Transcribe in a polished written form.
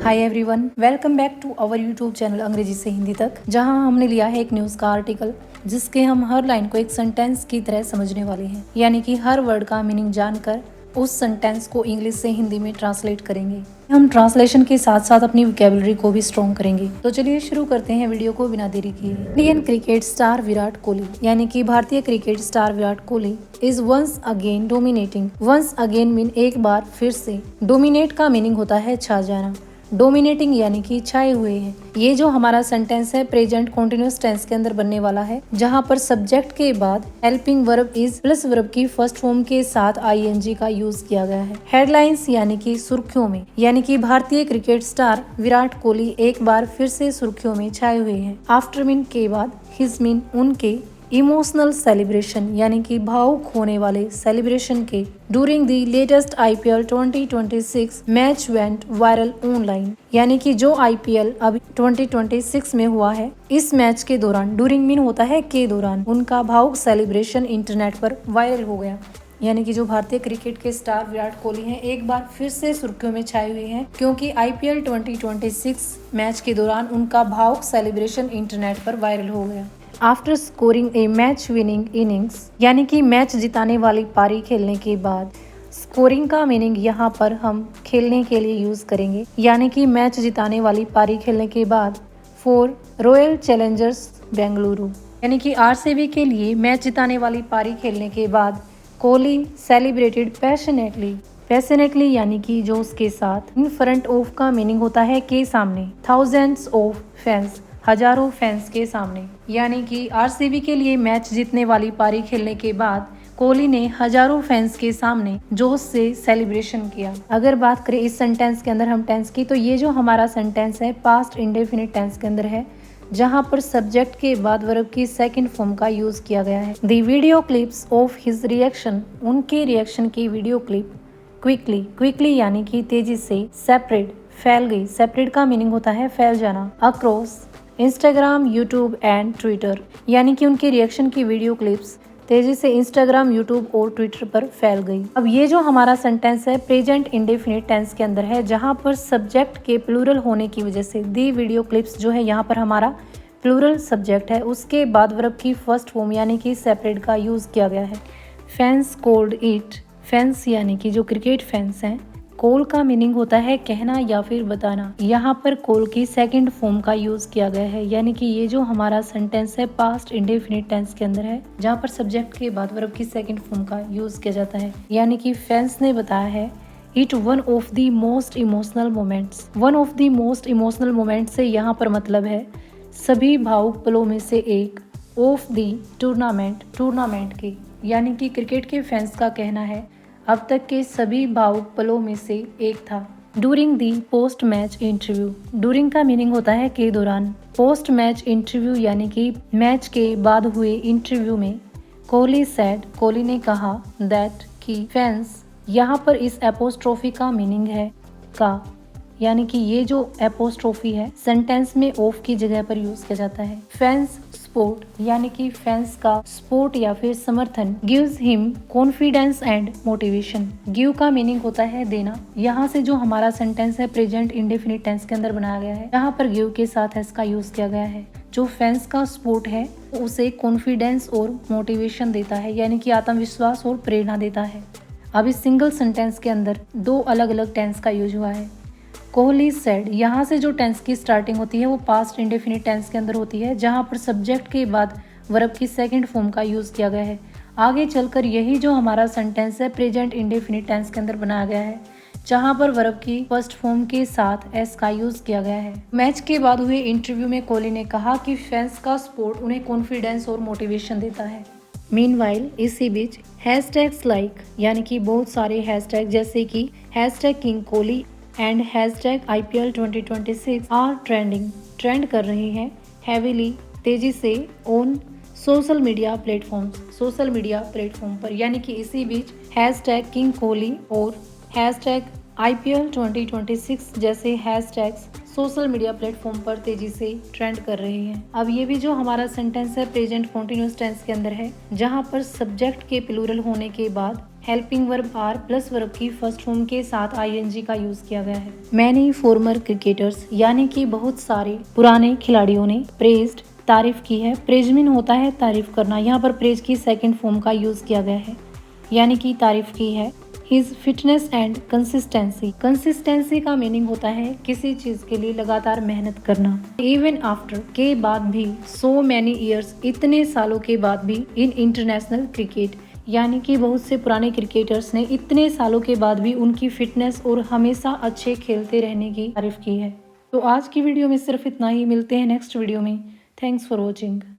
Hi everyone, welcome back to our YouTube channel अंग्रेजी से हिंदी तक, जहां हमने लिया है एक न्यूज़ का आर्टिकल जिसके हम हर लाइन को एक सेंटेंस की तरह समझने वाले हैं, यानी कि हर वर्ड का मीनिंग जानकर उस सेंटेंस को इंग्लिश से हिंदी में ट्रांसलेट करेंगे। हम ट्रांसलेशन के साथ साथ अपनी वोकैबुलरी को भी स्ट्रॉन्ग करेंगे। तो चलिए शुरू करते हैं वीडियो को बिना देरी किए। Indian cricket star Virat Kohli, यानी कि भारतीय cricket star Virat Kohli is once again dominating. Once again mean एक बार फिर से। डोमिनेट का मीनिंग होता है छा जाना। डोमिनेटिंग यानी कि छाए हुए हैं। ये जो हमारा सेंटेंस है प्रेजेंट कॉन्टिन्यूअस टेंस के अंदर बनने वाला है, जहाँ पर सब्जेक्ट के बाद helping verb is plus verb की फर्स्ट फॉर्म के साथ आईएनजी का यूज किया गया है। हेडलाइंस यानी कि सुर्खियों में, यानी कि भारतीय क्रिकेट स्टार विराट कोहली एक बार फिर से सुर्खियों में छाए हुए हैं। आफ्टर मीन के बाद हिज मीन उनके। इमोशनल सेलिब्रेशन यानी कि भावुक होने वाले सेलिब्रेशन के। During the latest IPL 2026 match went viral online, यानी कि जो आईपीएल अभी 2026 में हुआ है, इस मैच के दौरान, ड्यूरिंग मीन होता है के दौरान, उनका भावुक सेलिब्रेशन इंटरनेट पर वायरल हो गया। यानी कि जो भारतीय क्रिकेट के स्टार विराट कोहली हैं एक बार फिर से सुर्खियों में छाए हुए हैं, क्योंकि आईपीएल 2026 मैच के दौरान उनका भावुक सेलिब्रेशन इंटरनेट पर वायरल हो गया। आफ्टर स्कोरिंग ए मैच विनिंग इनिंग्स, यानी कि मैच जिताने वाली पारी खेलने के बाद। स्कोरिंग का मीनिंग यहाँ पर हम खेलने के लिए यूज करेंगे, यानी कि मैच जिताने वाली पारी खेलने के बाद। फॉर रॉयल चैलेंजर्स बेंगलुरु, यानी कि आरसीबी के लिए मैच जिताने वाली पारी खेलने के बाद कोहली सेलिब्रेटेड पैशनेटली। पैशनेटली यानी कि जो उसके साथ। इन फ्रंट ऑफ का मीनिंग होता है के सामने। थाउजेंड्स ऑफ फैंस, हजारों फैंस के सामने, यानी कि आरसीबी के लिए मैच जीतने वाली पारी खेलने के बाद कोहली ने हजारों फैंस के सामने जोश से सेलिब्रेशन किया। अगर बात करें इस सेंटेंस के अंदर हम टेंस की, तो ये जो हमारा सेंटेंस है पास्ट इंडेफिनिट टेंस के अंदर है, जहां पर सब्जेक्ट के बाद वर्ब की सेकंड फॉर्म का यूज किया गया है। The video clips of his reaction, उनके रिएक्शन की वीडियो क्लिप। क्विकली, क्विकली यानी कि तेजी से। सेपरेट, फैल गई। सेपरेट का मीनिंग होता है फैल जाना। Across Instagram, YouTube and Twitter, यानी कि उनके रिएक्शन की वीडियो क्लिप्स तेजी से इंस्टाग्राम, यूट्यूब और ट्विटर पर फैल गई। अब ये जो हमारा सेंटेंस है प्रेजेंट इंडेफिनिट टेंस के अंदर है, जहां पर सब्जेक्ट के प्लूरल होने की वजह से दी वीडियो क्लिप्स जो है यहाँ पर हमारा प्लूरल सब्जेक्ट है, उसके बाद वर्ब की फर्स्ट फॉर्म यानी कि सेपरेट का यूज किया गया है। Fans called it. फैंस यानी कि जो क्रिकेट फैंस हैं। कॉल का मीनिंग होता है कहना या फिर बताना। यहाँ पर कॉल की सेकंड फॉर्म का यूज किया गया है, यानी कि ये जो हमारा सेंटेंस है पास्ट इंडेफिनिट टेंस के अंदर है, जहाँ पर सब्जेक्ट के बाद वर्ब की सेकंड फॉर्म का यूज किया जाता है। यानी कि फैंस ने बताया है it one of the most emotional moments. One of the most emotional moments से यहाँ पर मतलब है सभी भावुक पलों में से एक। ऑफ द टूर्नामेंट, टूर्नामेंट की, यानी कि क्रिकेट के फैंस का कहना है अब तक के सभी भावुक पलों में से एक था। During the post match interview, during का मीनिंग होता है के दौरान। पोस्ट मैच इंटरव्यू यानी कि मैच के बाद हुए इंटरव्यू में। कोहली सेड, कोहली ने कहा, दैट कि फैंस, यहाँ पर इस एपोस्ट्रोफी का मीनिंग है का, यानी कि ये जो एपोस्ट्रोफी है सेंटेंस में ऑफ की जगह पर यूज किया जाता है। फैंस सपोर्ट, यानी कि फैंस का सपोर्ट या फिर समर्थन। Gives him confidence and motivation. Give का मीनिंग होता है देना। यहाँ से जो हमारा सेंटेंस है प्रेजेंट इंडेफिनिट टेंस के अंदर बनाया गया है, यहाँ पर गिव के साथ एस का यूज किया गया है। जो फैंस का सपोर्ट है उसे कॉन्फिडेंस और मोटिवेशन देता है, यानी कि आत्मविश्वास और प्रेरणा देता है। अब इस सिंगल सेंटेंस के अंदर दो अलग अलग टेंस का यूज हुआ है। कोहली सेड, यहाँ से जो टेंस की स्टार्टिंग होती है वो पास्ट इंडेफिनिट टेंस के अंदर होती है, जहाँ पर सब्जेक्ट के बाद वर्ब की सेकंड फॉर्म का यूज किया गया है। आगे चलकर यही जो हमारा सेंटेंस है प्रेजेंट इंडेफिनिट टेंस के अंदर बनाया गया है, जहाँ पर वर्ब की फर्स्ट फॉर्म के साथ एस का यूज किया गया है। मैच के बाद हुए इंटरव्यू में कोहली ने कहा कि फैंस का सपोर्ट उन्हें कॉन्फिडेंस और मोटिवेशन देता है। मीनवाइल, इसी बीच हैशटैग्स लाइक, यानी कि बहुत सारे हैशटैग जैसे कि hashtag king Kohli and hashtag IPL 2026 are trending, trend कर रही हैं हैवीली, तेजी से on social media platforms, social media platform पर। यानी कि इसी बीच हैशटैग किंग कोहली और हैशटैग IPL 2026 जैसे हैशटैग्स सोशल मीडिया प्लेटफॉर्म पर तेजी से ट्रेंड कर रहे हैं। अब ये भी जो हमारा सेंटेंस है प्रेजेंट कॉन्टिन्यूअस टेंस के अंदर है, जहाँ पर सब्जेक्ट के प्लूरल होने के बाद helping verb are plus verb की फर्स्ट फॉर्म के साथ आईएनजी का यूज किया गया है। मैनी फॉर्मर क्रिकेटर्स यानी कि बहुत सारे पुराने खिलाड़ियों ने प्रेज्ड तारीफ की है। प्रेज मीन होता है तारीफ करना, यहाँ पर प्रेज की सेकंड फॉर्म का यूज किया गया है, यानी कि तारीफ की है। His fitness and consistency, consistency का मीनिंग होता है किसी चीज के लिए लगातार मेहनत करना। इवन आफ्टर के बाद भी, सो मैनी ईयर्स इतने सालों के बाद भी, इन इंटरनेशनल क्रिकेट यानी कि बहुत से पुराने क्रिकेटर्स ने इतने सालों के बाद भी उनकी फिटनेस और हमेशा अच्छे खेलते रहने की तारीफ की है। तो आज की वीडियो में सिर्फ इतना ही, मिलते हैं नेक्स्ट वीडियो में। Thanks for watching.